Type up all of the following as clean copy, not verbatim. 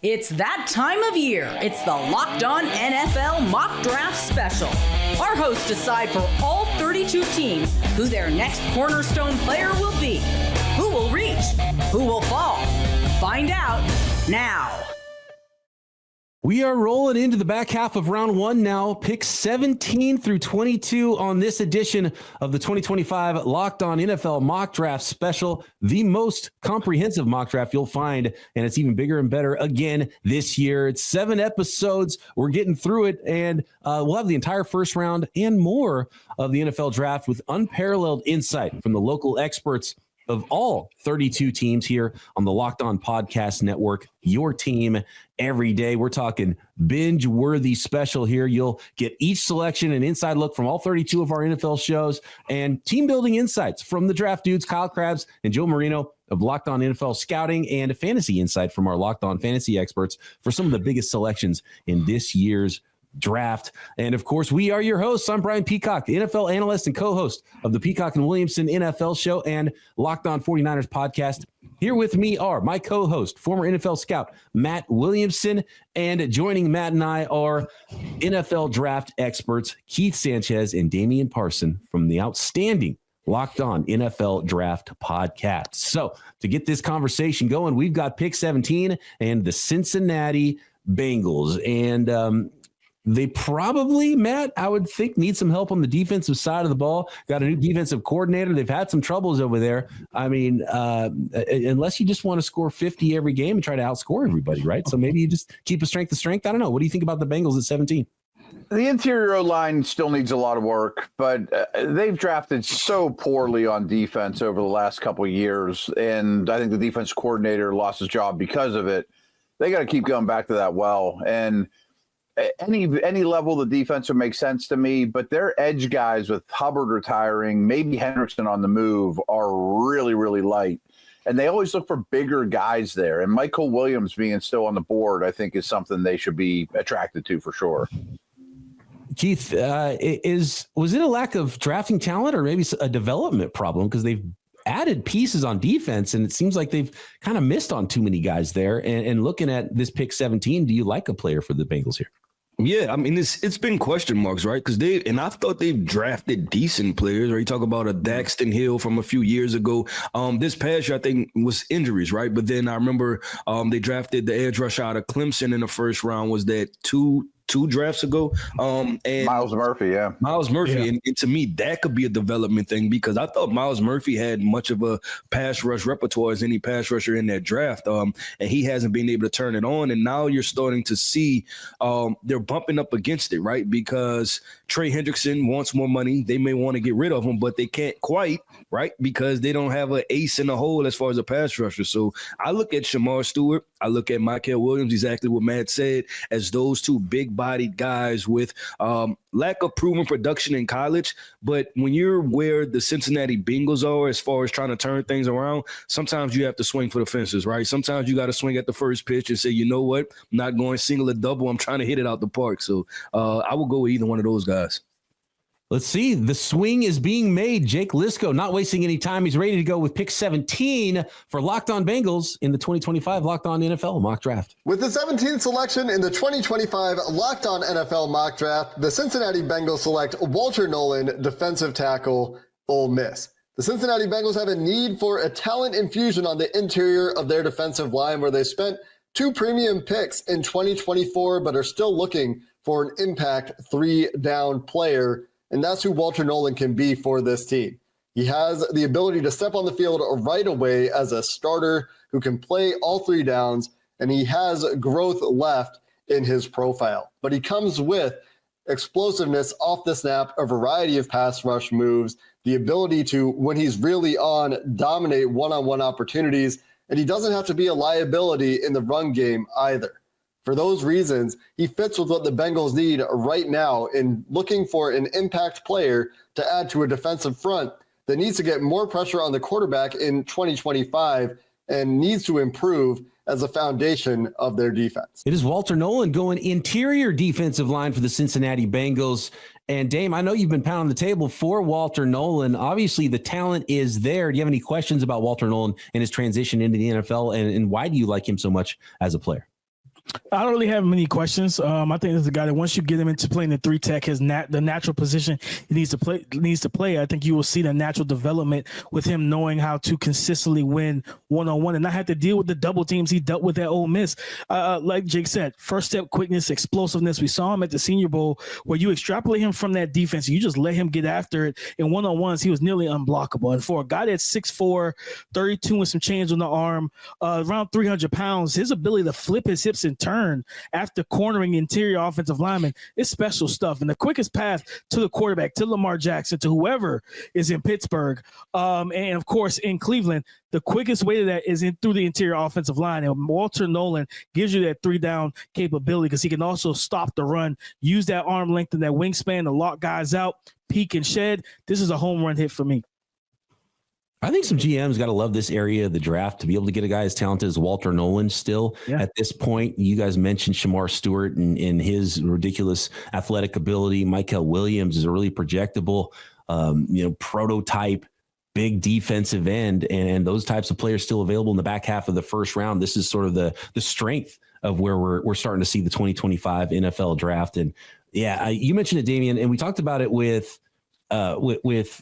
It's that time of year. It's the Locked On NFL Mock Draft Special. Our hosts decide for all 32 teams who their next cornerstone player will be. Who will reach? Who will fall? Find out now. We are rolling into the back half of round one now. Picks 17 through 22 on this edition of the 2025 Locked On NFL Mock Draft Special, the most comprehensive mock draft you'll find, and it's even bigger and better again this year. It's 7 episodes. We're getting through it, and we'll have the entire first round and more of the NFL draft with unparalleled insight from the local experts of all 32 teams here on the Locked On Podcast Network, your team every day. We're talking binge-worthy special here. You'll get each selection an inside look from all 32 of our NFL shows and team-building insights from the draft dudes, Kyle Krabs and Joe Marino of Locked On NFL Scouting, and fantasy insight from our Locked On Fantasy experts for some of the biggest selections in this year's draft. And of course, we are your hosts. I'm Brian Peacock, the NFL analyst and co-host of the Peacock and Williamson NFL show and Locked On 49ers podcast. Here with me are my co-host, former NFL scout Matt Williamson, and joining Matt and I are NFL draft experts Keith Sanchez and Damian Parson from the outstanding Locked On NFL Draft podcast. So to get this conversation going, we've got pick 17 and the Cincinnati Bengals. And they probably, Matt, I would think, need some help on the defensive side of the ball. Got a new defensive coordinator. They've had some troubles over there. I mean, unless you just want to score 50 every game and try to outscore everybody, right? So maybe you just keep a strength to strength. I don't know. What do you think about the Bengals at 17? The interior O-line still needs a lot of work, but they've drafted so poorly on defense over the last couple of years, and I think the defense coordinator lost his job because of it. They got to keep going back to that well, and any level of the defense would make sense to me, but their edge guys with Hubbard retiring, maybe Hendrickson on the move, are really, really light. And they always look for bigger guys there. And Michael Williams being still on the board, I think, is something they should be attracted to for sure. Keith, was it a lack of drafting talent or maybe a development problem? Because they've added pieces on defense, and it seems like they've kind of missed on too many guys there. And looking at this pick 17, do you like a player for the Bengals here? Yeah, I mean, it's been question marks, right? Because I thought they've drafted decent players, right? You talk about a Daxton Hill from a few years ago. This past year, I think, was injuries, right? But then I remember they drafted the edge rusher out of Clemson in the first round. Was that two drafts ago? And Miles Murphy, yeah. Miles Murphy. Yeah. And to me, that could be a development thing because I thought Miles Murphy had much of a pass rush repertoire as any pass rusher in that draft. And he hasn't been able to turn it on. And now you're starting to see they're bumping up against it, right? Because Trey Hendrickson wants more money. They may want to get rid of him, but they can't quite, right? Because they don't have an ace in the hole as far as a pass rusher. So I look at Shamar Stewart. I look at Michael Williams, exactly what Matt said, as those two big-bodied guys with lack of proven production in college. But when you're where the Cincinnati Bengals are as far as trying to turn things around, sometimes you have to swing for the fences, right? Sometimes you got to swing at the first pitch and say, you know what, I'm not going single or double. I'm trying to hit it out the park. So I will go with either one of those guys. Let's see. The swing is being made. Jake Lisco not wasting any time. He's ready to go with pick 17 for Locked On Bengals in the 2025 Locked On NFL Mock Draft. With the 17th selection in the 2025 Locked On NFL Mock Draft, the Cincinnati Bengals select Walter Nolen, defensive tackle, Ole Miss. The Cincinnati Bengals have a need for a talent infusion on the interior of their defensive line, where they spent 2 premium picks in 2024, but are still looking for an impact 3-down player. And that's who Walter Nolen can be for this team. He has the ability to step on the field right away as a starter who can play all 3 downs, and he has growth left in his profile. But he comes with explosiveness off the snap, a variety of pass rush moves, the ability to, when he's really on, dominate one-on-one opportunities, and he doesn't have to be a liability in the run game either. For those reasons, he fits with what the Bengals need right now in looking for an impact player to add to a defensive front that needs to get more pressure on the quarterback in 2025 and needs to improve as a foundation of their defense. It is Walter Nolen going interior defensive line for the Cincinnati Bengals. And Dame, I know you've been pounding the table for Walter Nolen. Obviously, the talent is there. Do you have any questions about Walter Nolen and his transition into the NFL, and why do you like him so much as a player? I don't really have many questions. I think there's a guy that once you get him into playing the 3-tech, the natural position he needs to play. I think you will see the natural development with him knowing how to consistently win one-on-one and not have to deal with the double teams he dealt with at Ole Miss. Like Jake said, first step quickness, explosiveness. We saw him at the Senior Bowl where you extrapolate him from that defense. You just let him get after it. In one-on-ones, he was nearly unblockable. And for a guy that's 6'4", 32 and some change on the arm, around 300 pounds, his ability to flip his hips and turn after cornering interior offensive linemen is special stuff. And the quickest path to the quarterback, to Lamar Jackson, to whoever is in Pittsburgh, and of course in Cleveland, the quickest way to that is through the interior offensive line. And Walter Nolen gives you that 3-down capability because he can also stop the run, use that arm length and that wingspan to lock guys out, peek and shed. This is a home run hit for me. I think some GMs got to love this area of the draft to be able to get a guy as talented as Walter Nolen still at this point. You guys mentioned Shamar Stewart and his ridiculous athletic ability. Michael Williams is a really projectable, prototype, big defensive end, and those types of players still available in the back half of the first round. This is sort of the strength of where we're starting to see the 2025 NFL draft. And you mentioned it, Damian, and we talked about it with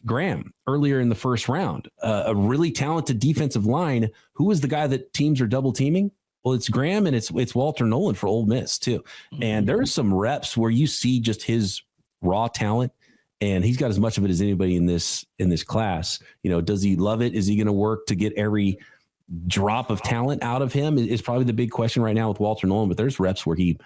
Graham earlier in the first round, a really talented defensive line. Who is the guy that teams are double teaming? Well, it's Graham and it's Walter Nolen for Ole Miss too. Mm-hmm. And there are some reps where you see just his raw talent, and he's got as much of it as anybody in this class. Does he love it? Is he going to work to get every drop of talent out of him? Is probably the big question right now with Walter Nolen. But there's reps where he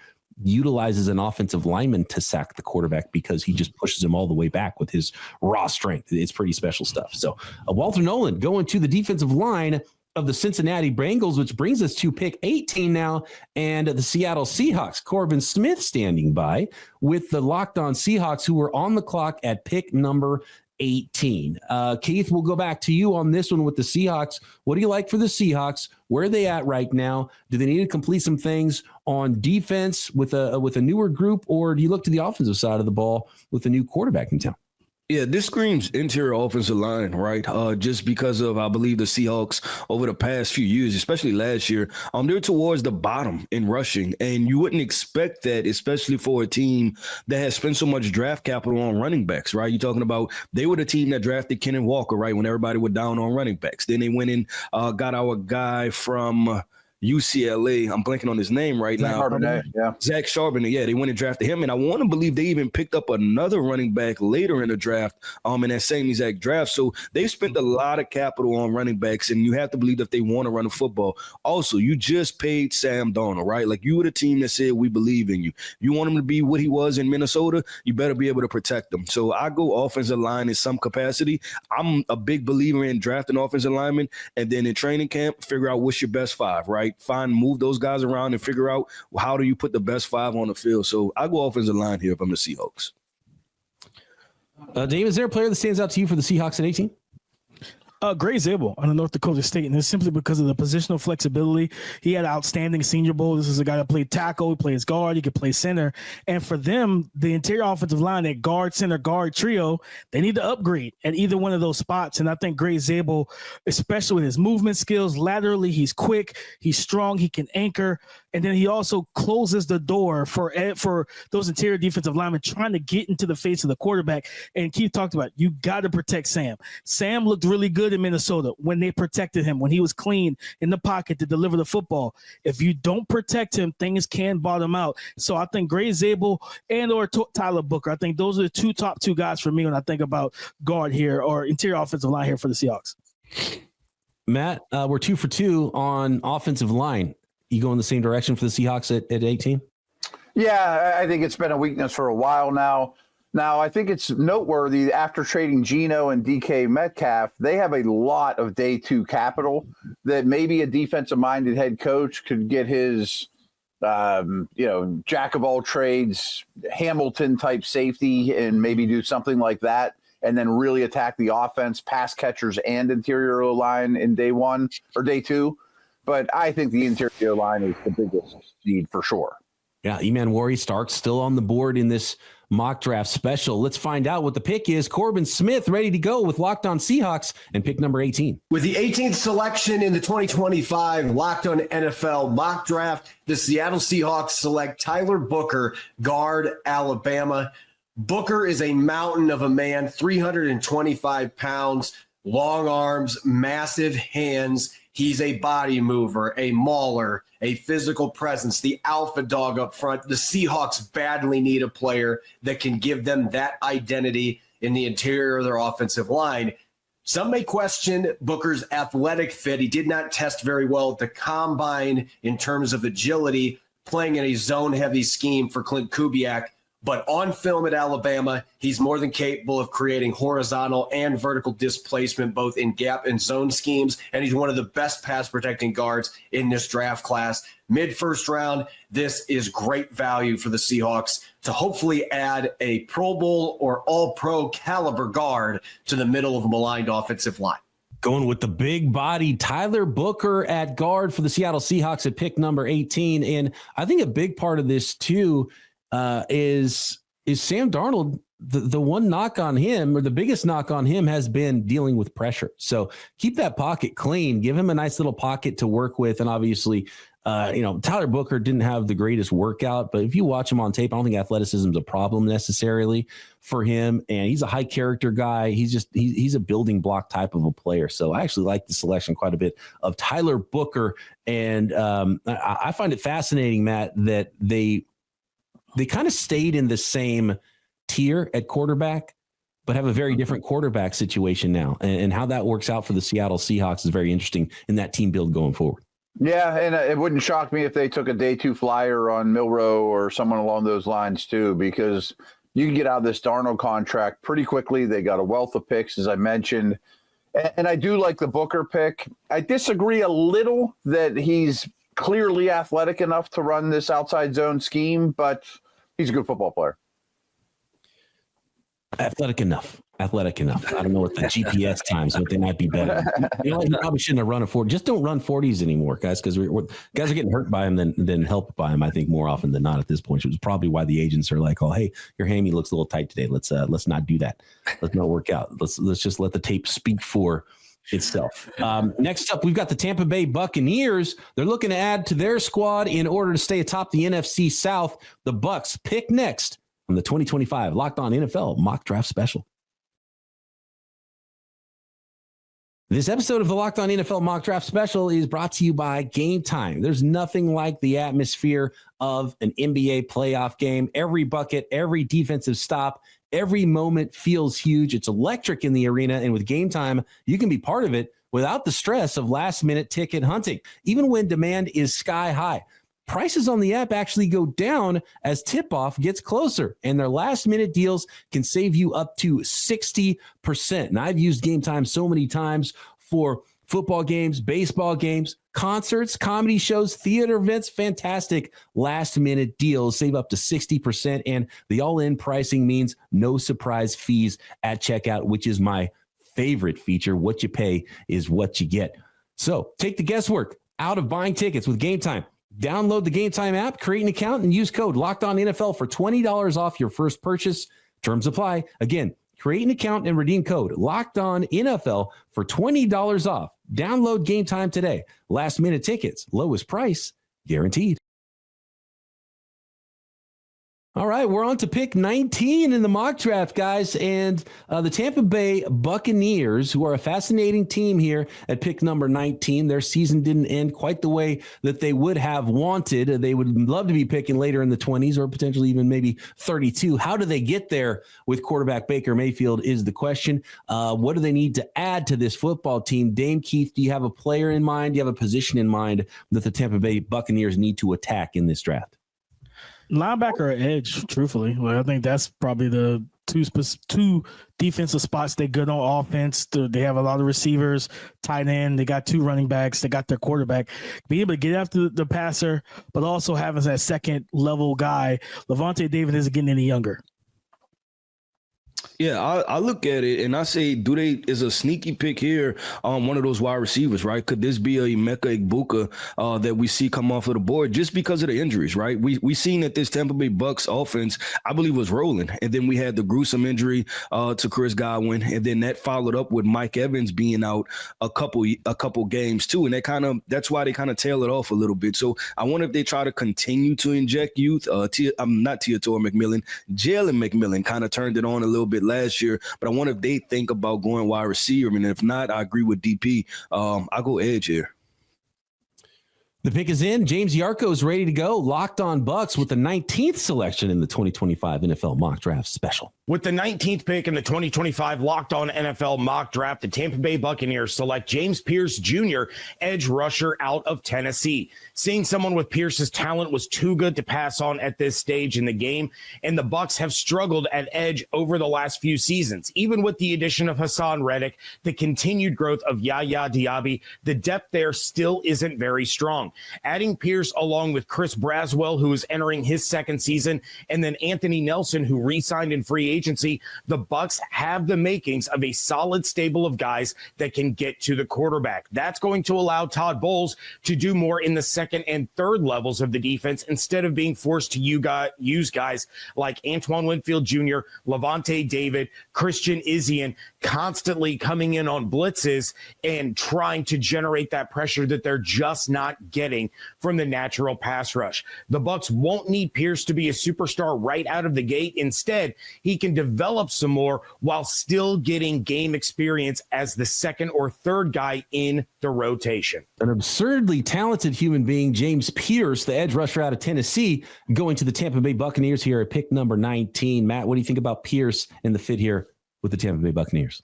utilizes an offensive lineman to sack the quarterback because he just pushes him all the way back with his raw strength. It's pretty special stuff. So Walter Nolen going to the defensive line of the Cincinnati Bengals, which brings us to pick 18 now, and the Seattle Seahawks. Corbin Smith standing by with the Locked On Seahawks, who were on the clock at pick number 18. Keith, we'll go back to you on this one with the Seahawks. What do you like for the Seahawks? Where are they at right now? Do they need to complete some things on defense with a newer group, or do you look to the offensive side of the ball with a new quarterback in town? Yeah, this screams interior offensive line, right? Just because of, I believe, the Seahawks over the past few years, especially last year, they're towards the bottom in rushing. And you wouldn't expect that, especially for a team that has spent so much draft capital on running backs, right? You're talking about they were the team that drafted Kenneth Walker, right, when everybody was down on running backs. Then they went and got our guy from UCLA. I'm blanking on his name right now. Zach Charbonnet. Yeah, they went and drafted him. And I want to believe they even picked up another running back later in the draft, in that same exact draft. So they've spent a lot of capital on running backs, and you have to believe that they want to run the football. Also, you just paid Sam Darnold, right? Like, you were the team that said, we believe in you. You want him to be what he was in Minnesota, you better be able to protect him. So I go offensive line in some capacity. I'm a big believer in drafting offensive linemen, and then in training camp, figure out what's your best five, right? Move those guys around and figure out how do you put the best five on the field. So I go offensive line here if I'm the Seahawks. Dave, is there a player that stands out to you for the Seahawks at 18? Gray Zabel on the North Dakota State, and it's simply because of the positional flexibility. He had an outstanding Senior Bowl. This is a guy that played tackle, he plays guard, he could play center. And for them, the interior offensive line, that guard, center, guard trio, they need to upgrade at either one of those spots. And I think Gray Zabel, especially with his movement skills, laterally, he's quick, he's strong, he can anchor. And then he also closes the door for those interior defensive linemen trying to get into the face of the quarterback. And Keith talked about, you got to protect Sam. Sam looked really good in Minnesota when they protected him, when he was clean in the pocket to deliver the football. If you don't protect him, things can bottom out. So I think Gray Zabel or Tyler Booker, I think those are the top two guys for me when I think about guard here or interior offensive line here for the Seahawks. Matt, we're 2 for 2 on offensive line. You go in the same direction for the Seahawks at 18? Yeah, I think it's been a weakness for a while now. Now, I think it's noteworthy after trading Geno and DK Metcalf, they have a lot of day two capital that maybe a defensive-minded head coach could get his, jack of all trades, Hamilton-type safety and maybe do something like that and then really attack the offense, pass catchers and interior line in day one or day two. But I think the interior line is the biggest need for sure. Yeah, Eman Starks still on the board in this mock draft special. Let's find out what the pick is. Corbin Smith ready to go with Locked On Seahawks and pick number 18. With the 18th selection in the 2025 Locked On NFL mock draft, the Seattle Seahawks select Tyler Booker, guard, Alabama. Booker is a mountain of a man, 325 pounds, long arms, massive hands. He's a body mover, a mauler, a physical presence, the alpha dog up front. The Seahawks badly need a player that can give them that identity in the interior of their offensive line. Some may question Booker's athletic fit. He did not test very well at the combine in terms of agility, playing in a zone-heavy scheme for Clint Kubiak. But on film at Alabama, he's more than capable of creating horizontal and vertical displacement, both in gap and zone schemes. And he's one of the best pass protecting guards in this draft class. Mid-first round, this is great value for the Seahawks to hopefully add a Pro Bowl or All-Pro caliber guard to the middle of a maligned offensive line. Going with the big body Tyler Booker at guard for the Seattle Seahawks at pick number 18. And I think a big part of this too is Sam Darnold. The one knock on him, or the biggest knock on him, has been dealing with pressure. So keep that pocket clean, give him a nice little pocket to work with. And obviously, Tyler Booker didn't have the greatest workout, but if you watch him on tape, I don't think athleticism is a problem necessarily for him. And he's a high character guy. He's a building block type of a player. So I actually like the selection quite a bit of Tyler Booker. And I find it fascinating, Matt, that they kind of stayed in the same tier at quarterback, but have a very different quarterback situation now. And how that works out for the Seattle Seahawks is very interesting in that team build going forward. Yeah, and it wouldn't shock me if they took a day two flyer on Milroe or someone along those lines too, because you can get out of this Darnold contract pretty quickly. They got a wealth of picks, as I mentioned. And I do like the Booker pick. I disagree a little that he's clearly athletic enough to run this outside zone scheme, but he's a good football player. Athletic enough. I don't know what the GPS times, but they might be better. You probably shouldn't have run a 40. Just don't run 40s anymore, guys, because guys are getting hurt by him than helped by him, I think, more often than not at this point, which is probably why the agents are like, oh, hey, your hammy looks a little tight today. Let's not do that. Let's not work out. Let's just let the tape speak for itself. Next up, we've got the Tampa Bay Buccaneers. They're looking to add to their squad in order to stay atop the NFC South. The Bucs pick next on the 2025 Locked On NFL Mock Draft Special. This episode of the Locked On NFL Mock Draft Special is brought to you by Gametime. There's nothing like the atmosphere of an NBA playoff game. Every bucket, every defensive stop, every moment feels huge. It's electric in the arena, and with Gametime, you can be part of it without the stress of last-minute ticket hunting, even when demand is sky high. Prices on the app actually go down as tip-off gets closer, and their last-minute deals can save you up to 60%. And I've used Gametime so many times for football games, baseball games, concerts, comedy shows, theater events. Fantastic last-minute deals. Save up to 60%, and the all-in pricing means no surprise fees at checkout, which is my favorite feature. What you pay is what you get. So take the guesswork out of buying tickets with Gametime. Download the Gametime app, create an account, and use code LOCKEDONNFL for $20 off your first purchase. Terms apply. Again, create an account and redeem code LOCKEDONNFL for $20 off. Download Gametime today. Last minute tickets, lowest price guaranteed. All right, we're on to pick 19 in the mock draft, guys. And the Tampa Bay Buccaneers, who are a fascinating team here at pick number 19. Their season didn't end quite the way that they would have wanted. They would love to be picking later in the 20s or potentially even maybe 32. How do they get there with quarterback Baker Mayfield is the question. What do they need to add to this football team? Dame Keith, do you have a player in mind? Do you have a position in mind that the Tampa Bay Buccaneers need to attack in this draft? Linebacker or edge, truthfully. Well, I think that's probably the two defensive spots they're good on offense. They have a lot of receivers, tight end. They got two running backs. They got their quarterback. Being able to get after the passer, but also having that second level guy. Levante David isn't getting any younger. Yeah, I look at it and I say, is a sneaky pick here one of those wide receivers, right? Could this be a Emeka Egbuka that we see come off of the board just because of the injuries, right? We seen that this Tampa Bay Bucs offense, I believe, was rolling. And then we had the gruesome injury to Chris Godwin. And then that followed up with Mike Evans being out a couple games too. And that's why they kind of tail it off a little bit. So I wonder if they try to continue to inject youth. Not Teodoro McMillan, Jalen McMillan kind of turned it on a little bit last year, but I wonder if they think about going wide receiver. I mean, if not, I agree with DP. I'll go edge here. The pick is in. James Yarko is ready to go. Locked on Bucs with the 19th selection in the 2025 NFL Mock Draft Special. With the 19th pick in the 2025 Locked On NFL Mock Draft, the Tampa Bay Buccaneers select James Pearce Jr., edge rusher out of Tennessee. Seeing someone with Pearce's talent was too good to pass on at this stage in the game, and the Bucs have struggled at edge over the last few seasons. Even with the addition of Hassan Reddick, the continued growth of Yaya Diaby, the depth there still isn't very strong. Adding Pearce along with Chris Braswell, who is entering his second season, and then Anthony Nelson, who re-signed in free agency, the Bucs have the makings of a solid stable of guys that can get to the quarterback. That's going to allow Todd Bowles to do more in the second and third levels of the defense instead of being forced to use guys like Antoine Winfield Jr., Levante David, Christian Izien constantly coming in on blitzes and trying to generate that pressure that they're just not getting from the natural pass rush. The Bucs won't need Pearce to be a superstar right out of the gate. Instead, he can develop some more while still getting game experience as the second or third guy in the rotation. An absurdly talented human being, James Pearce, the edge rusher out of Tennessee, going to the Tampa Bay Buccaneers here at pick number 19. Matt, what do you think about Pearce and the fit here with the Tampa Bay Buccaneers?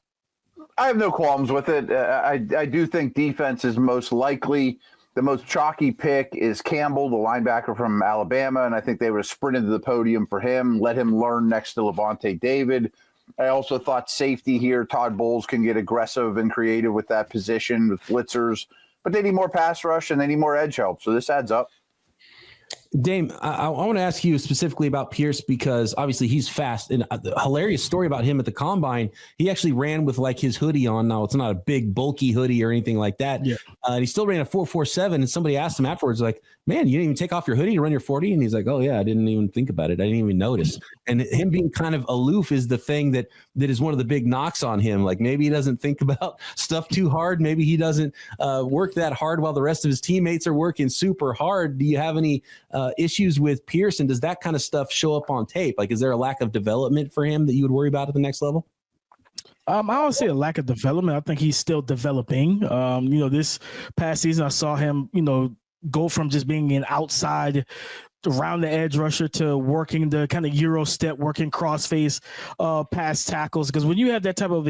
I have no qualms with it. I do think defense is most likely. The most chalky pick is Campbell, the linebacker from Alabama, and I think they would have sprinted to the podium for him, let him learn next to Levante David. I also thought safety here, Todd Bowles can get aggressive and creative with that position with blitzers, but they need more pass rush and they need more edge help, so this adds up. Dame, I want to ask you specifically about Pearce because obviously he's fast. And a hilarious story about him at the Combine, he actually ran with like his hoodie on. Now, it's not a big, bulky hoodie or anything like that. Yeah. And he still ran a 4.47. And somebody asked him afterwards, like, man, you didn't even take off your hoodie to run your 40? And he's like, oh, yeah, I didn't even think about it. I didn't even notice. And him being kind of aloof is the thing that is one of the big knocks on him. Like maybe he doesn't think about stuff too hard. Maybe he doesn't work that hard while the rest of his teammates are working super hard. Do you have any issues with Pearce, and does that kind of stuff show up on tape? Like, is there a lack of development for him that you would worry about at the next level? I don't see a lack of development. I think he's still developing. This past season, I saw him, go from just being an outside around the edge rusher to working the kind of Euro step, working crossface pass tackles. Because when you have that type of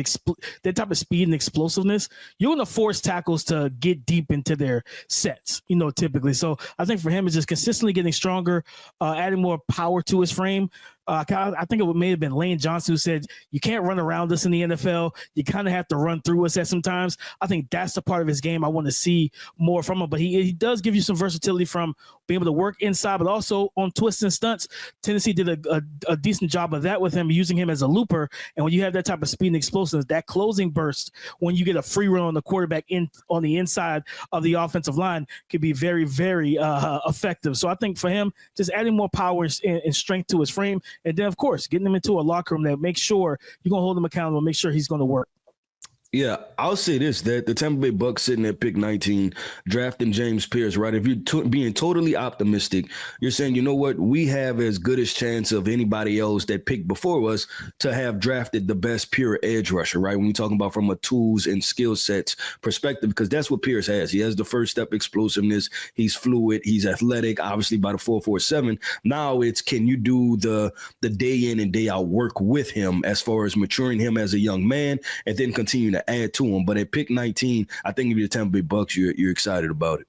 speed and explosiveness, you're going to force tackles to get deep into their sets, typically. So I think for him, it's just consistently getting stronger, adding more power to his frame. I think it may have been Lane Johnson who said, you can't run around us in the NFL. You kind of have to run through us at some times. I think that's the part of his game I want to see more from him. But he does give you some versatility from being able to work inside, but also on twists and stunts. Tennessee did a decent job of that with him, using him as a looper. And when you have that type of speed and explosiveness, that closing burst, when you get a free run on the quarterback on the inside of the offensive line, could be very, very effective. So I think for him, just adding more power and strength to his frame, and then, of course, getting him into a locker room that makes sure you're going to hold him accountable, make sure he's going to work. Yeah, I'll say this, that the Tampa Bay Bucs sitting at pick 19, drafting James Pearce, right? If you're being totally optimistic, you're saying, you know what, we have as good a chance of anybody else that picked before us to have drafted the best pure edge rusher, right? When you're talking about from a tools and skill sets perspective, because that's what Pearce has. He has the first step explosiveness. He's fluid. He's athletic, obviously by the 4.47. Now it's, can you do the day in and day out work with him as far as maturing him as a young man and then continue to add to him. But at pick 19, I think if you're the Tampa Bay Bucs, you're excited about it.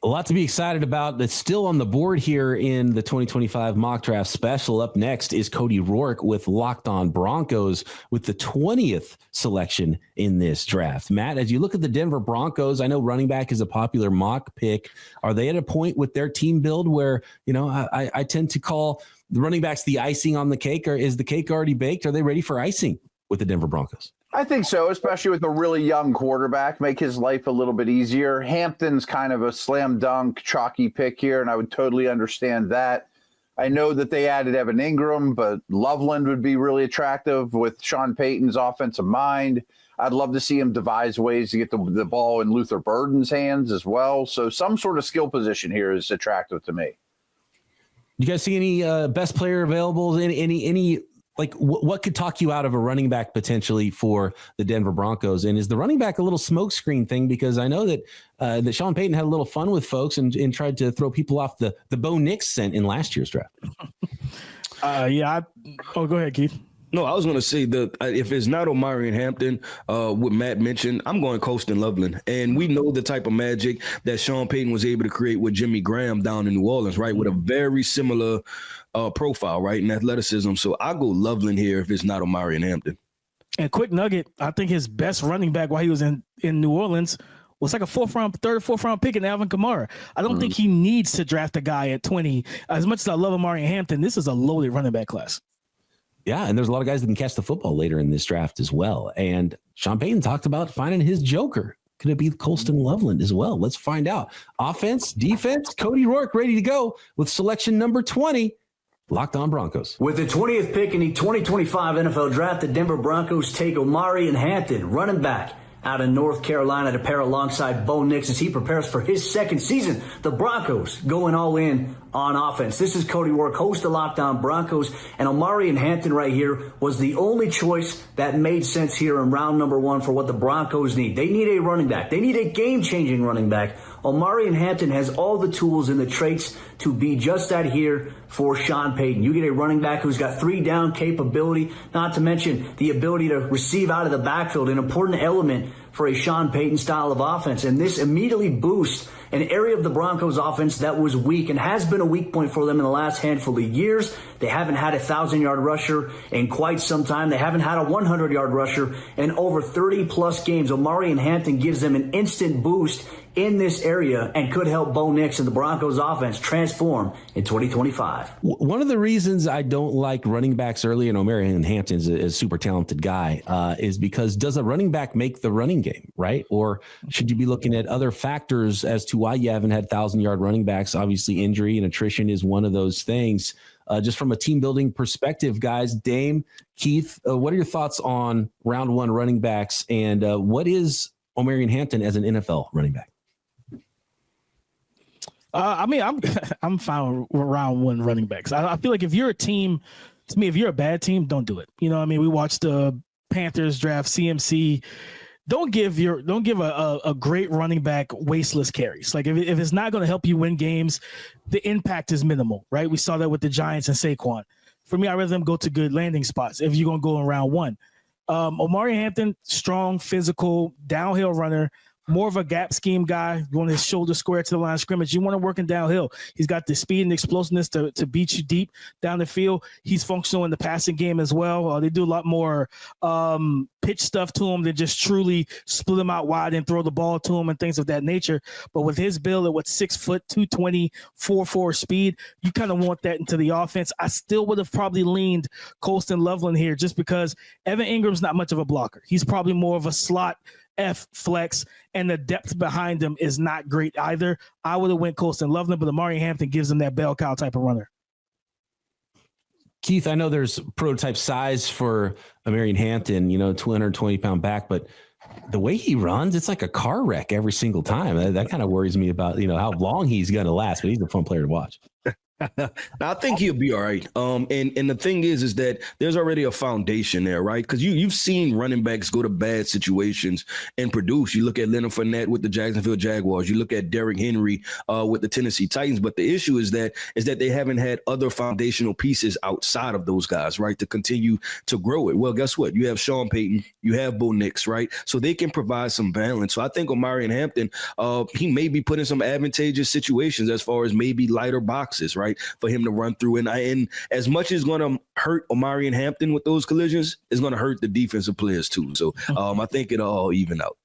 A lot to be excited about that's still on the board here in the 2025 mock draft special. Up next is Cody Rourke with Locked On Broncos with the 20th selection in this draft. Matt, as you look at the Denver Broncos, I know running back is a popular mock pick. Are they at a point with their team build where, I tend to call the running backs the icing on the cake, or is the cake already baked? Are they ready for icing with the Denver Broncos? I think so, especially with a really young quarterback, make his life a little bit easier. Hampton's kind of a slam dunk, chalky pick here, and I would totally understand that. I know that they added Evan Ingram, but Loveland would be really attractive with Sean Payton's offensive mind. I'd love to see him devise ways to get the ball in Luther Burden's hands as well. So some sort of skill position here is attractive to me. You guys see any best player available? Any like what could talk you out of a running back potentially for the Denver Broncos? And is the running back a little smokescreen thing? Because I know that Sean Payton had a little fun with folks and tried to throw people off the Bo Nix scent in last year's draft. Go ahead, Keith. No, I was going to say that if it's not Omarion Hampton, what Matt mentioned, I'm going Colston Loveland. And we know the type of magic that Sean Payton was able to create with Jimmy Graham down in New Orleans, right? With a very similar profile, right, and athleticism. So I'll go Loveland here if it's not Omarion Hampton. And quick nugget, I think his best running back while he was in New Orleans was like a third or fourth round pick in Alvin Kamara. I don't think he needs to draft a guy at 20. As much as I love Omarion Hampton, this is a loaded running back class. Yeah, and there's a lot of guys that can catch the football later in this draft as well. And Sean Payton talked about finding his joker. Could it be Colston Loveland as well? Let's find out. Offense, defense, Cody Rourke ready to go with selection number 20. Locked On Broncos. With the 20th pick in the 2025 NFL Draft, the Denver Broncos take Omarion Hampton, running back out of North Carolina, to pair alongside Bo Nix as he prepares for his second season. The Broncos going all in on offense. This is Cody Rourke, host of Locked On Broncos, and Omarion Hampton right here was the only choice that made sense here in round number 1 for what the Broncos need. They need a running back. They need a game-changing running back. Omarion Hampton has all the tools and the traits to be just that here for Sean Payton. You get a running back who's got 3-down capability, not to mention the ability to receive out of the backfield, an important element for a Sean Payton style of offense. And this immediately boosts an area of the Broncos offense that was weak and has been a weak point for them in the last handful of years. They haven't had a 1,000-yard rusher in quite some time. They haven't had a 100-yard rusher in over 30-plus games. Omarion Hampton gives them an instant boost in this area and could help Bo Nix and the Broncos offense transform in 2025. One of the reasons I don't like running backs early, and Omarion Hampton is a super talented guy, is because does a running back make the running game, right? Or should you be looking at other factors as to why you haven't had 1,000-yard running backs? Obviously, injury and attrition is one of those things. Just from a team building perspective, guys, Dame, Keith, what are your thoughts on round 1 running backs, and what is Omarion Hampton as an NFL running back? I'm fine with round 1 running backs. I feel like if you're a team, to me, if you're a bad team, don't do it. We watched the Panthers draft CMC. Don't give a great running back wasteless carries. Like if it's not going to help you win games, the impact is minimal, right? We saw that with the Giants and Saquon. For me, I'd rather them go to good landing spots if you're going to go in round 1. Omarion Hampton, strong, physical, downhill runner. More of a gap scheme guy. You want his shoulder square to the line of scrimmage. You want him working downhill. He's got the speed and explosiveness to beat you deep down the field. He's functional in the passing game as well. They do a lot more pitch stuff to him than just truly split him out wide and throw the ball to him and things of that nature. But with his build at 6 foot, 220, 4.4 speed, you kind of want that into the offense. I still would have probably leaned Colston Loveland here just because Evan Ingram's not much of a blocker. He's probably more of a slot F flex, and the depth behind him is not great either. I would have went Colston Loveland, but Omarion Hampton gives him that bell cow type of runner. Keith, I know there's prototype size for Omarion Hampton, 220-pound back, but the way he runs, it's like a car wreck every single time. That kind of worries me about, how long he's going to last, but he's a fun player to watch. I think he'll be all right. And the thing is that there's already a foundation there, right? Because you've seen running backs go to bad situations and produce. You look at Leonard Fournette with the Jacksonville Jaguars. You look at Derrick Henry with the Tennessee Titans. But the issue is that they haven't had other foundational pieces outside of those guys, right, to continue to grow it. Well, guess what? You have Sean Payton, you have Bo Nix, right? So they can provide some balance. So I think Omarion Hampton, he may be put in some advantageous situations as far as maybe lighter boxes, right, for him to run through. And as much as it's going to hurt Omarion Hampton with those collisions, it's going to hurt the defensive players too. So I think it'll all even out.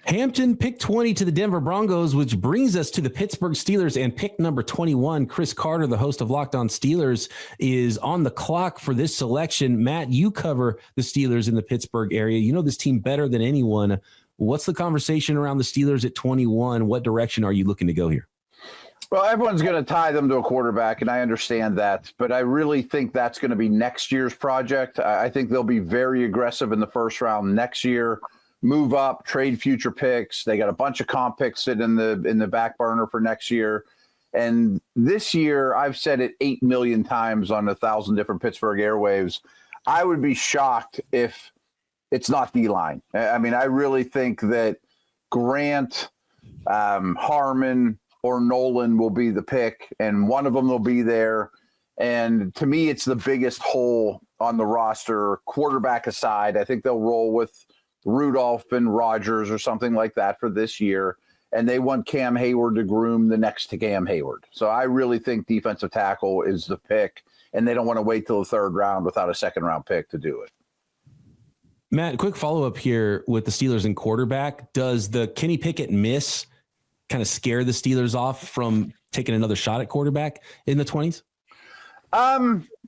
Hampton, pick 20 to the Denver Broncos, which brings us to the Pittsburgh Steelers and pick number 21. Chris Carter, the host of Locked On Steelers, is on the clock for this selection. Matt, you cover the Steelers in the Pittsburgh area. You know this team better than anyone. What's the conversation around the Steelers at 21? What direction are you looking to go here? Well, everyone's going to tie them to a quarterback, and I understand that, but I really think that's going to be next year's project. I think they'll be very aggressive in the first round next year, move up, trade future picks. They got a bunch of comp picks sitting in the back burner for next year. And this year, I've said it 8 million times on 1,000 different Pittsburgh airwaves, I would be shocked if it's not D-line. I mean, I really think that Grant, Harmon, or Nolen will be the pick, and one of them will be there. And to me, it's the biggest hole on the roster, quarterback aside. I think they'll roll with Rudolph and Rodgers or something like that for this year. And they want Cam Hayward to groom the next to Cam Hayward. So I really think defensive tackle is the pick, and they don't want to wait till the third round without a second-round pick to do it. Matt, quick follow-up here with the Steelers and quarterback. Does the Kenny Pickett miss kind of scare the Steelers off from taking another shot at quarterback in the 20s?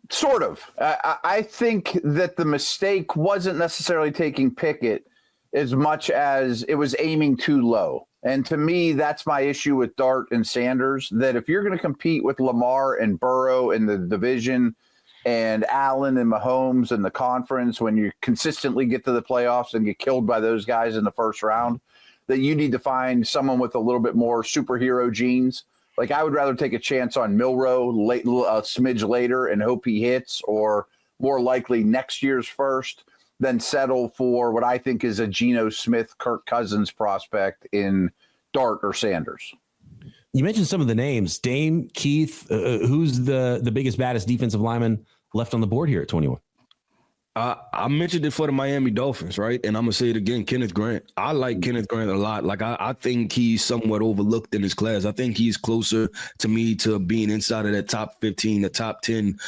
Sort of. I think that the mistake wasn't necessarily taking Pickett as much as it was aiming too low. And to me, that's my issue with Dart and Sanders, that if you're going to compete with Lamar and Burrow in the division and Allen and Mahomes in the conference, when you consistently get to the playoffs and get killed by those guys in the first round, that you need to find someone with a little bit more superhero genes. Like, I would rather take a chance on Milroe a smidge later and hope he hits, or more likely next year's first, than settle for what I think is a Geno Smith, Kirk Cousins prospect in Dart or Sanders. You mentioned some of the names. Dame, Keith, who's the biggest, baddest defensive lineman left on the board here at 21? I mentioned it for the Miami Dolphins, right? And I'm going to say it again, Kenneth Grant. I like Kenneth Grant a lot. Like, I think he's somewhat overlooked in his class. I think he's closer to me to being inside of that top 15, the top 10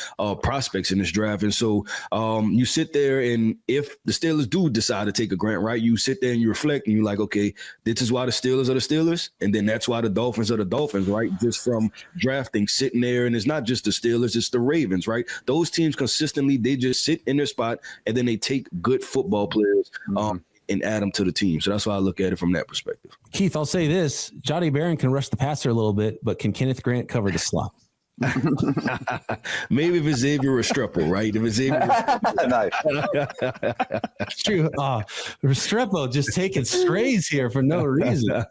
prospects in this draft. And so you sit there, and if the Steelers do decide to take a Grant, right, you sit there and you reflect and you're like, okay, this is why the Steelers are the Steelers. And then that's why the Dolphins are the Dolphins, right? Just from drafting, sitting there. And it's not just the Steelers, it's the Ravens, right? Those teams consistently, they just sit in their spot, and then they take good football players and add them to the team. So that's why I look at it from that perspective. Keith, I'll say this. Johnny Barron can rush the passer a little bit, but can Kenneth Grant cover the slot? Maybe if it's Xavier Restrepo, right? If it's Xavier It's true. Restrepo just taking strays here for no reason.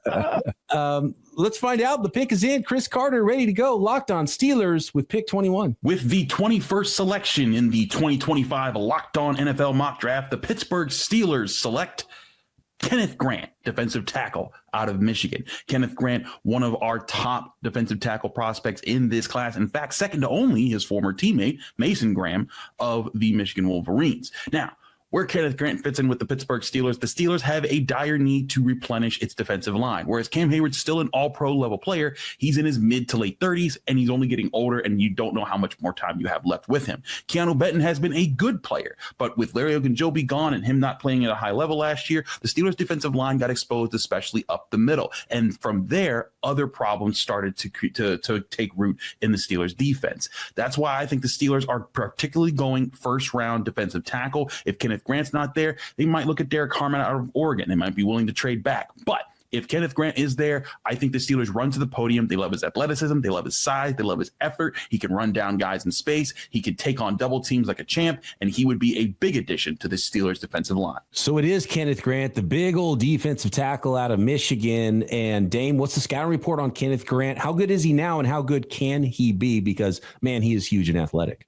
Let's find out. The pick is in. Chris Carter ready to go. Locked On Steelers with pick 21. With the 21st selection in the 2025 Locked On NFL Mock Draft, the Pittsburgh Steelers select Kenneth Grant, defensive tackle out of Michigan. Kenneth Grant, one of our top defensive tackle prospects in this class. In fact, second to only his former teammate, Mason Graham of the Michigan Wolverines. Now, where Kenneth Grant fits in with the Pittsburgh Steelers, the Steelers have a dire need to replenish its defensive line. Whereas Cam Hayward's still an all-pro level player, he's in his mid to late 30s, and he's only getting older, and you don't know how much more time you have left with him. Keanu Benton has been a good player, but with Larry Ogunjobi gone and him not playing at a high level last year, the Steelers' defensive line got exposed, especially up the middle. And from there, other problems started to take root in the Steelers' defense. That's why I think the Steelers are particularly going first-round defensive tackle. If Kenneth Grant's not there, they might look at Derek Harmon out of Oregon. They might be willing to trade back. But if Kenneth Grant is there, I think the Steelers run to the podium. They love his athleticism. They love his size. They love his effort. He can run down guys in space. He can take on double teams like a champ, and he would be a big addition to the Steelers defensive line. So it is Kenneth Grant, the big old defensive tackle out of Michigan. And Dame, what's the scouting report on Kenneth Grant? How good is he now, and how good can he be? Because, man, he is huge and athletic.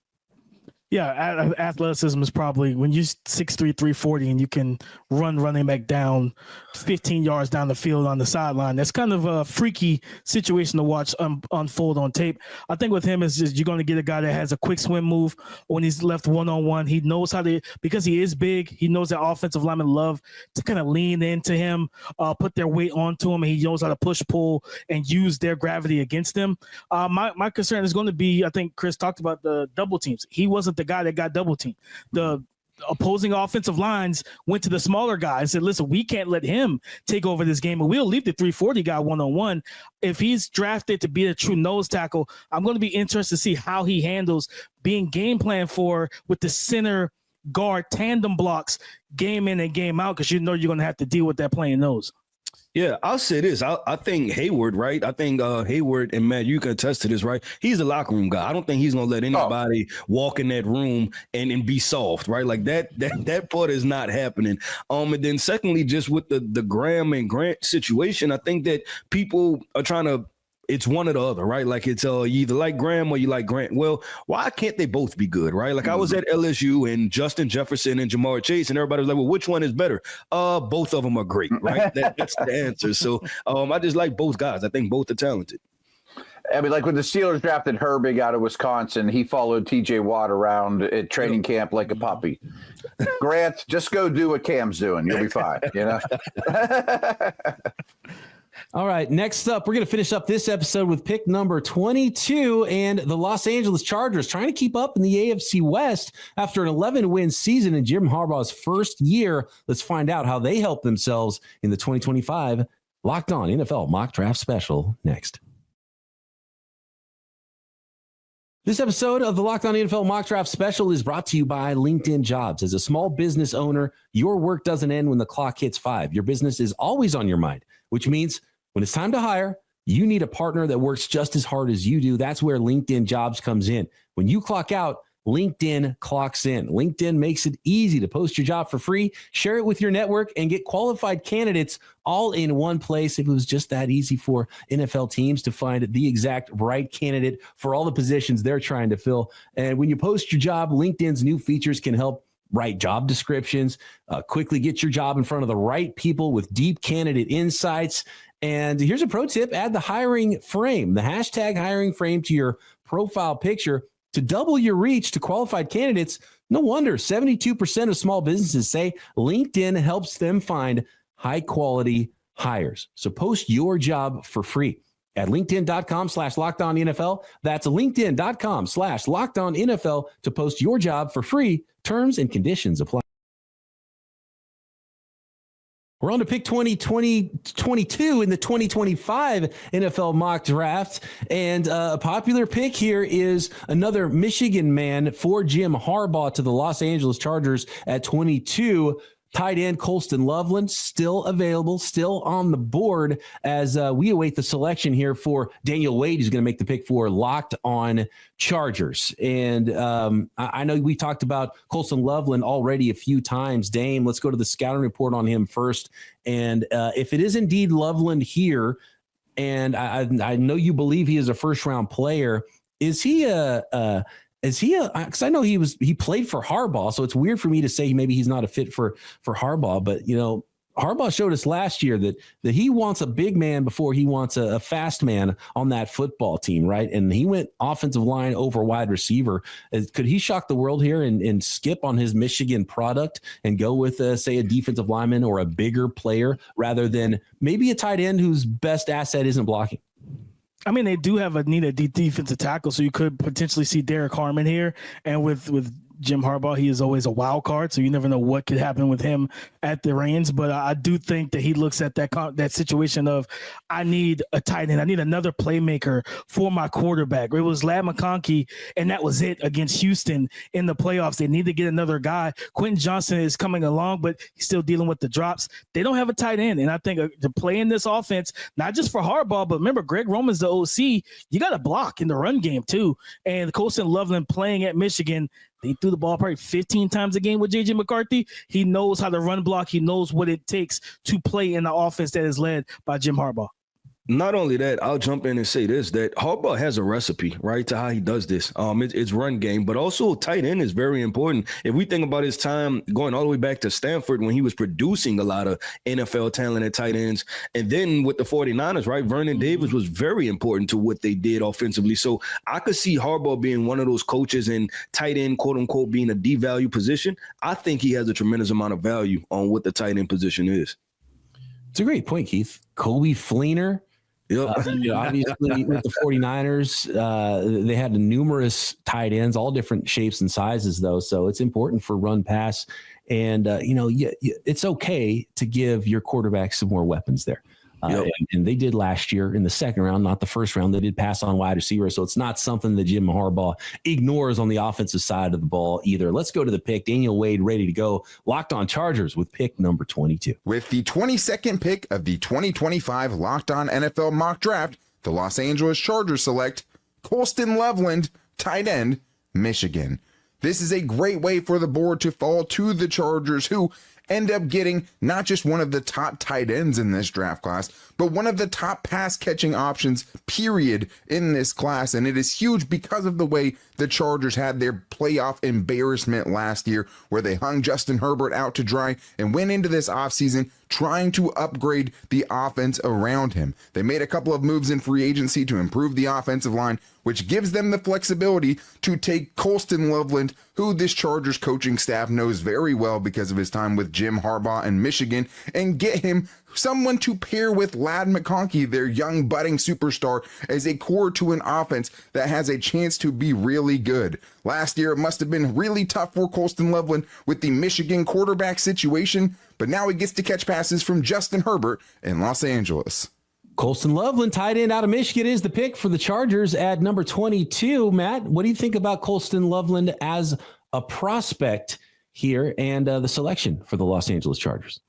Yeah, athleticism is probably when you're 6'3", 340, and you can run running back down 15 yards down the field on the sideline. That's kind of a freaky situation to watch unfold on tape. I think with him is just you're going to get a guy that has a quick swim move when he's left one-on-one. He knows how to, because he is big, he knows that offensive linemen love to kind of lean into him, put their weight onto him, and he knows how to push, pull, and use their gravity against them. My concern is going to be, I think Chris talked about the double teams. He wasn't the guy that got double teamed. The opposing offensive lines went to the smaller guy and said, listen, we can't let him take over this game, and we'll leave the 340 guy one-on-one. If he's drafted to be a true nose tackle, I'm going to be interested to see how he handles being game planned for with the center guard tandem blocks game in and game out, because you know you're going to have to deal with that playing nose. Yeah, I'll say this. I think Hayward, right? I think Hayward, and Matt, you can attest to this, right? He's a locker room guy. I don't think he's going to let anybody walk in that room and be soft, right? Like that part is not happening. And then secondly, just with the Graham and Grant situation, I think that people are trying to, it's one or the other, right? Like it's you either like Graham or you like Grant. Well, why can't they both be good, right? Like I was at LSU and Justin Jefferson and Jamar Chase, and everybody was like, well, which one is better? Both of them are great, right? That's the answer. So I just like both guys. I think both are talented. I mean, like when the Steelers drafted Herbig out of Wisconsin, he followed TJ Watt around at training camp like a puppy. Grant, just go do what Cam's doing. You'll be fine, you know? All right, next up, we're going to finish up this episode with pick number 22, and the Los Angeles Chargers trying to keep up in the AFC West after an 11-win season in Jim Harbaugh's first year. Let's find out how they help themselves in the 2025 Locked On NFL Mock Draft Special next. This episode of the Locked On NFL Mock Draft Special is brought to you by LinkedIn Jobs. As a small business owner, your work doesn't end when the clock hits 5. Your business is always on your mind, which means when it's time to hire, you need a partner that works just as hard as you do. That's where LinkedIn Jobs comes in. When you clock out, LinkedIn clocks in. LinkedIn makes it easy to post your job for free, share it with your network, and get qualified candidates all in one place. If it was just that easy for NFL teams to find the exact right candidate for all the positions they're trying to fill. And when you post your job, LinkedIn's new features can help write job descriptions, quickly get your job in front of the right people with deep candidate insights. And here's a pro tip: add the hiring frame, the hashtag hiring frame to your profile picture to double your reach to qualified candidates. No wonder 72% of small businesses say LinkedIn helps them find high quality hires. So post your job for free at linkedin.com/lockedonnfl. That's linkedin.com/lockedonnfl to post your job for free. Terms and conditions apply. We're on to pick 2022 in the 2025 NFL mock draft. And a popular pick here is another Michigan man for Jim Harbaugh to the Los Angeles Chargers at 22. Tight end Colston Loveland, still available, still on the board as we await the selection here for Daniel Wade, who's going to make the pick for Locked On Chargers. And I know we talked about Colston Loveland already a few times. Dame, let's go to the scouting report on him first. And if it is indeed Loveland here, and I know you believe he is a first-round player, is he because I know he played for Harbaugh, so it's weird for me to say maybe he's not a fit for Harbaugh, but you know, Harbaugh showed us last year that he wants a big man before he wants a fast man on that football team, right? And he went offensive line over wide receiver. Could he shock the world here and skip on his Michigan product and go with, say, a defensive lineman or a bigger player rather than maybe a tight end whose best asset isn't blocking? I mean, they do have a need a defensive tackle, so you could potentially see Derek Harmon here. And with Jim Harbaugh. He is always a wild card, so you never know what could happen with him at the reins. But I do think that he looks at that situation of, I need a tight end. I need another playmaker for my quarterback. It was Ladd McConkey, and that was it against Houston in the playoffs. They need to get another guy. Quentin Johnson is coming along, but he's still dealing with the drops. They don't have a tight end, and I think to play in this offense, not just for Harbaugh, but remember, Greg Roman's the OC. You got to block in the run game too. And Colston Loveland playing at Michigan, they threw the ball probably 15 times a game with J.J. McCarthy. He knows how to run block. He knows what it takes to play in the offense that is led by Jim Harbaugh. Not only that, I'll jump in and say this, that Harbaugh has a recipe, right, to how he does this. It's run game, but also tight end is very important. If we think about his time going all the way back to Stanford when he was producing a lot of NFL talent at tight ends, and then with the 49ers, right, Vernon Davis was very important to what they did offensively. So I could see Harbaugh being one of those coaches in tight end, quote unquote, being a devalue position. I think he has a tremendous amount of value on what the tight end position is. It's a great point, Keith. Kobe Fleener. Yep. Obviously, with the 49ers, they had numerous tight ends, all different shapes and sizes, though. So it's important for run pass. And, it's okay to give your quarterback some more weapons there. And they did last year in the second round, not the first round. They did pass on wide receiver. So it's not something that Jim Harbaugh ignores on the offensive side of the ball either. Let's go to the pick. Daniel Wade ready to go. Locked On Chargers with pick number 22. With the 22nd pick of the 2025 Locked On NFL Mock Draft, the Los Angeles Chargers select Colston Loveland, tight end, Michigan. This is a great way for the board to fall to the Chargers, who end up getting not just one of the top tight ends in this draft class, but one of the top pass catching options, period, in this class. And it is huge because of the way the Chargers had their playoff embarrassment last year, where they hung Justin Herbert out to dry and went into this offseason trying to upgrade the offense around him. They made a couple of moves in free agency to improve the offensive line, which gives them the flexibility to take Colston Loveland, who this Chargers coaching staff knows very well because of his time with Jim Harbaugh in Michigan, and get him someone to pair with Ladd McConkey, their young budding superstar, as a core to an offense that has a chance to be really good. Last year, it must have been really tough for Colston Loveland with the Michigan quarterback situation, but now he gets to catch passes from Justin Herbert in Los Angeles. Colston Loveland, tight end out of Michigan, is the pick for the Chargers at number 22. Matt, what do you think about Colston Loveland as a prospect here and the selection for the Los Angeles Chargers?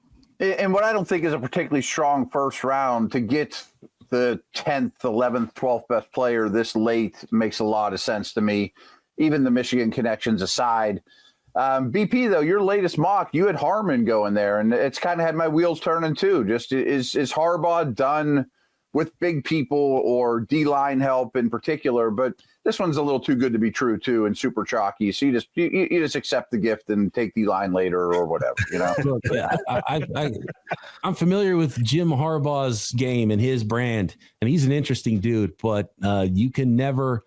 And what I don't think is a particularly strong first round, to get the 10th, 11th, 12th best player this late makes a lot of sense to me, even the Michigan connections aside. BP, though, your latest mock, you had Harmon going there, and it's kind of had my wheels turning too. Just is Harbaugh done with big people or D-line help in particular? But this one's a little too good to be true too, and super chalky. So you just accept the gift and take D-line later or whatever, you know. Look, I'm familiar with Jim Harbaugh's game and his brand, and he's an interesting dude. But you can never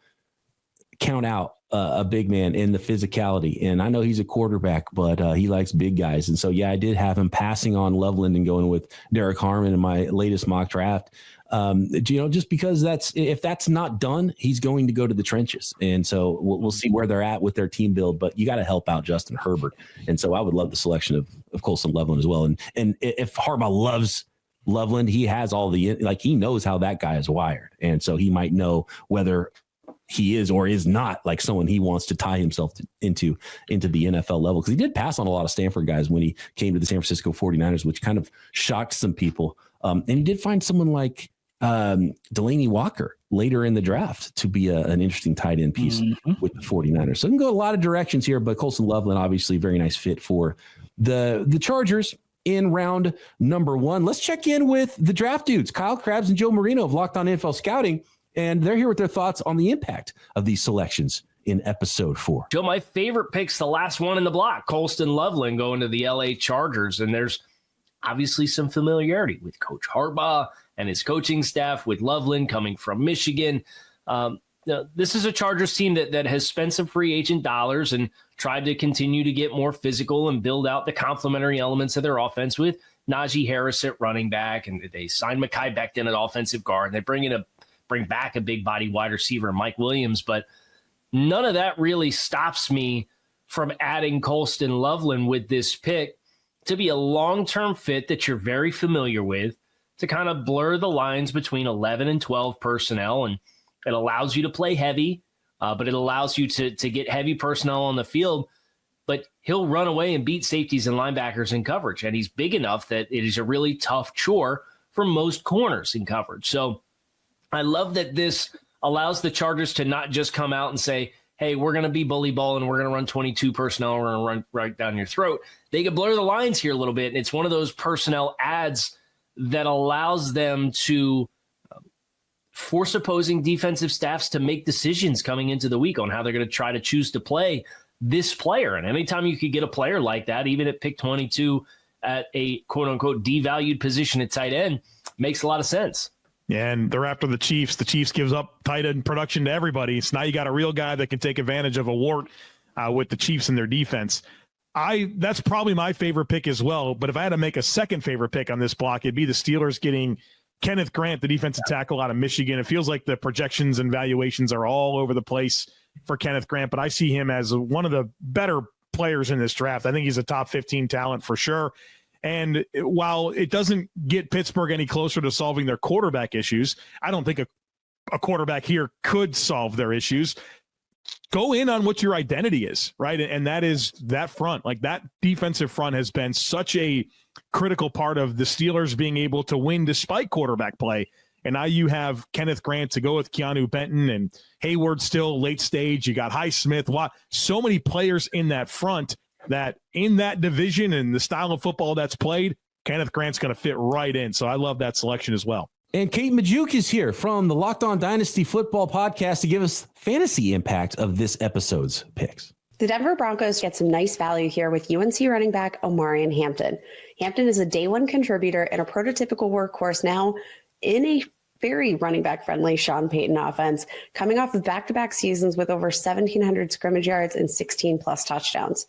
count out a big man in the physicality. And I know he's a quarterback, but he likes big guys. And so, yeah, I did have him passing on Loveland and going with Derek Harmon in my latest mock draft. Just because if that's not done, he's going to go to the trenches. And so we'll see where they're at with their team build, but you got to help out Justin Herbert. And so I would love the selection of Colston Loveland as well. And if Harbaugh loves Loveland, he has he knows how that guy is wired. And so he might know whether he is or is not like someone he wants to tie himself into the NFL level. Because he did pass on a lot of Stanford guys when he came to the San Francisco 49ers, which kind of shocked some people. And he did find someone like Delaney Walker later in the draft to be an interesting tight end piece with the 49ers. So it can go a lot of directions here, but Colston Loveland, obviously very nice fit for the Chargers in round number 1. Let's check in with the draft dudes, Kyle Krabs and Joe Marino of Locked On NFL Scouting. And they're here with their thoughts on the impact of these selections in episode 4. Joe, my favorite pick's the last one in the block, Colston Loveland going to the LA Chargers. And there's obviously some familiarity with Coach Harbaugh and his coaching staff, with Loveland coming from Michigan. This is a Chargers team that has spent some free agent dollars and tried to continue to get more physical and build out the complementary elements of their offense with Najee Harris at running back. And they signed Mekhi Becton at offensive guard. And they bring back a big body wide receiver, Mike Williams, but none of that really stops me from adding Colston Loveland with this pick to be a long-term fit that you're very familiar with, to kind of blur the lines between 11 and 12 personnel. And it allows you to play heavy, but it allows you to get heavy personnel on the field. But he'll run away and beat safeties and linebackers in coverage. And he's big enough that it is a really tough chore for most corners in coverage. So I love that this allows the Chargers to not just come out and say, hey, we're going to be bully ball and we're going to run 22 personnel. We're going to run right down your throat. They can blur the lines here a little bit. And it's one of those personnel adds that allows them to force opposing defensive staffs to make decisions coming into the week on how they're going to try to choose to play this player. And anytime you could get a player like that, even at pick 22 at a quote unquote devalued position at tight end, makes a lot of sense. And they're after the Chiefs. The Chiefs gives up tight end production to everybody. So now you got a real guy that can take advantage of a wart with the Chiefs and their defense. That's probably my favorite pick as well. But if I had to make a second favorite pick on this block, it'd be the Steelers getting Kenneth Grant, the defensive tackle out of Michigan. It feels like the projections and valuations are all over the place for Kenneth Grant, but I see him as one of the better players in this draft. I think he's a top 15 talent for sure. And while it doesn't get Pittsburgh any closer to solving their quarterback issues, I don't think a quarterback here could solve their issues. Go in on what your identity is, right? And that is that front. Like, that defensive front has been such a critical part of the Steelers being able to win despite quarterback play. And now you have Kenneth Grant to go with Keanu Benton, and Hayward still late stage. You got Highsmith. So many players in that front that in that division and the style of football that's played, Kenneth Grant's going to fit right in. So I love that selection as well. And Kate Majuk is here from the Locked On Dynasty Football Podcast to give us fantasy impact of this episode's picks. The Denver Broncos get some nice value here with UNC running back Omarion Hampton. Hampton is a day one contributor and a prototypical workhorse now in a very running back friendly Sean Payton offense, coming off of back-to-back seasons with over 1,700 scrimmage yards and 16 plus touchdowns.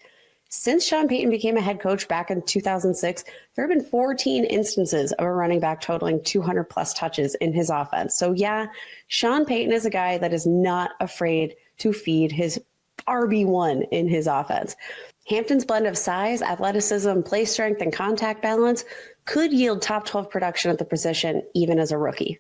Since Sean Payton became a head coach back in 2006, there have been 14 instances of a running back totaling 200 plus touches in his offense. So yeah, Sean Payton is a guy that is not afraid to feed his RB1 in his offense. Hampton's blend of size, athleticism, play strength, and contact balance could yield top 12 production at the position, even as a rookie.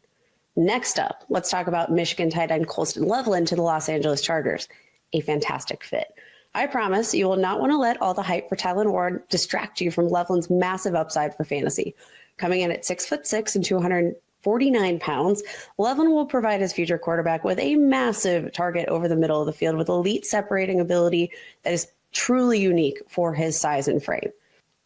Next up, let's talk about Michigan tight end Colston Loveland to the Los Angeles Chargers. A fantastic fit. I promise you will not want to let all the hype for Tylan Ward distract you from Loveland's massive upside for fantasy. Coming in at 6'6" and 249 pounds, Loveland will provide his future quarterback with a massive target over the middle of the field with elite separating ability that is truly unique for his size and frame.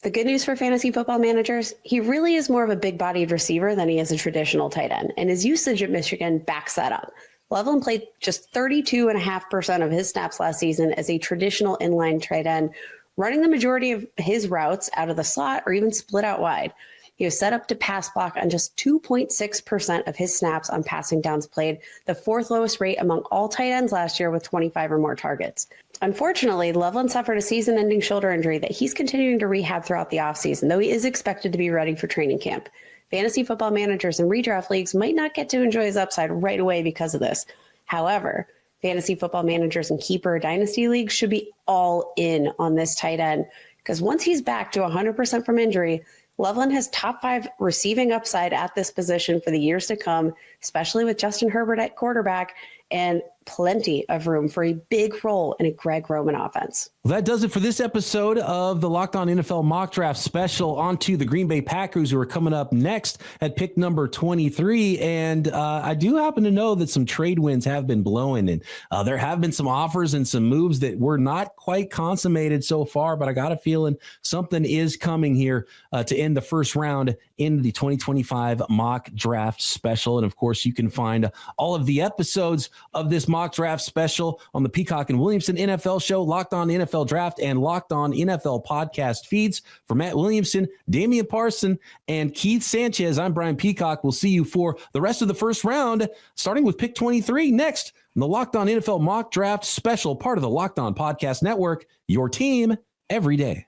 The good news for fantasy football managers, he really is more of a big-bodied receiver than he is a traditional tight end, and his usage at Michigan backs that up. Loveland played just 32.5% of his snaps last season as a traditional inline tight end, running the majority of his routes out of the slot or even split out wide. He was set up to pass block on just 2.6% of his snaps on passing downs played, the fourth lowest rate among all tight ends last year with 25 or more targets. Unfortunately, Loveland suffered a season-ending shoulder injury that he's continuing to rehab throughout the offseason, though he is expected to be ready for training camp. Fantasy football managers and redraft leagues might not get to enjoy his upside right away because of this. However, fantasy football managers and keeper dynasty leagues should be all in on this tight end because once he's back to 100% from injury, Loveland has top 5 receiving upside at this position for the years to come, especially with Justin Herbert at quarterback and plenty of room for a big role in a Greg Roman offense. Well, that does it for this episode of the Locked On NFL Mock Draft Special. On to the Green Bay Packers, who are coming up next at pick number 23. And I do happen to know that some trade winds have been blowing, and there have been some offers and some moves that were not quite consummated so far, but I got a feeling something is coming here to end the first round in the 2025 Mock Draft Special. And of course, you can find all of the episodes of this Mock Draft Special on the Peacock and Williamson NFL Show, Locked On NFL Draft, and Locked On NFL podcast feeds. For Matt Williamson, Damian Parson, and Keith Sanchez, I'm Brian Peacock. We'll see you for the rest of the first round, starting with pick 23 next on the Locked On NFL Mock Draft Special, part of the Locked On Podcast Network, your team every day.